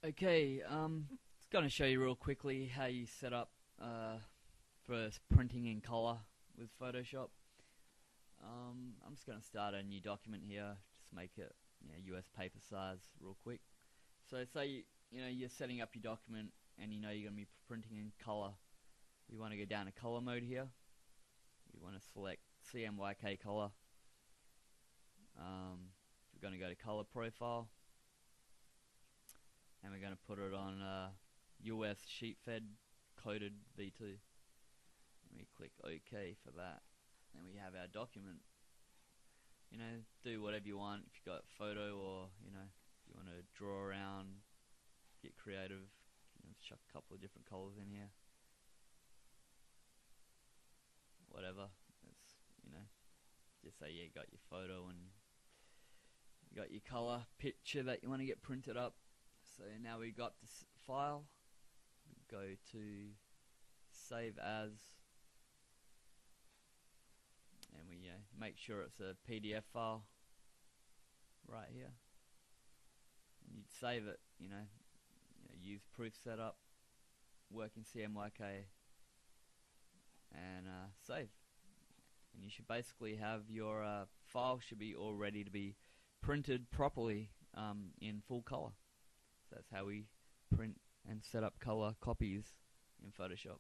Okay, just going to show you real quickly how you set up for printing in color with Photoshop. I'm just going to start a new document here, just make it US paper size real quick. So say you're setting up your document and you're going to be printing in color. We want to go down to color mode here. We want to select CMYK color. We're going to go to color profile, and we're going to put it on US sheet fed coded V2. And we click OK for that. And we have our document. Do whatever you want. If you've got a photo, or if you want to draw around, get creative, chuck a couple of different colors in here. Whatever. Just say you got your photo and you got your color picture that you want to get printed up. So now we got this file. Go to save as, and we make sure it's a PDF file right here. And you'd save it. Use proof setup, work in CMYK, and save. And you should basically have your file should be all ready to be printed properly in full color. So that's how we print and set up color copies in Photoshop.